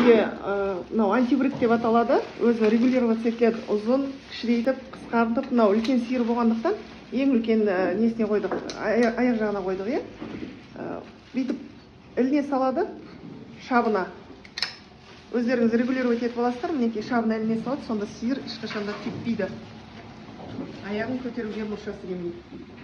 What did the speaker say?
сізге мынау антибрик деп аталады. Өзі регулироваться етіледі. Ұзын, кішірейтіп, қысқартып, мынау үлкен сиыр болғандықтан ең үлкен несіне қойдық, аяқ жағына қойдық, иә. Бүйтіп іліне салады, шабына. Өздеріңіз регулировать етіп аласыздар, мінекей шабына іліне салады, сонда сиыр ешқашанда теппейді. Аяғын көтеруге мұршасы келмейді.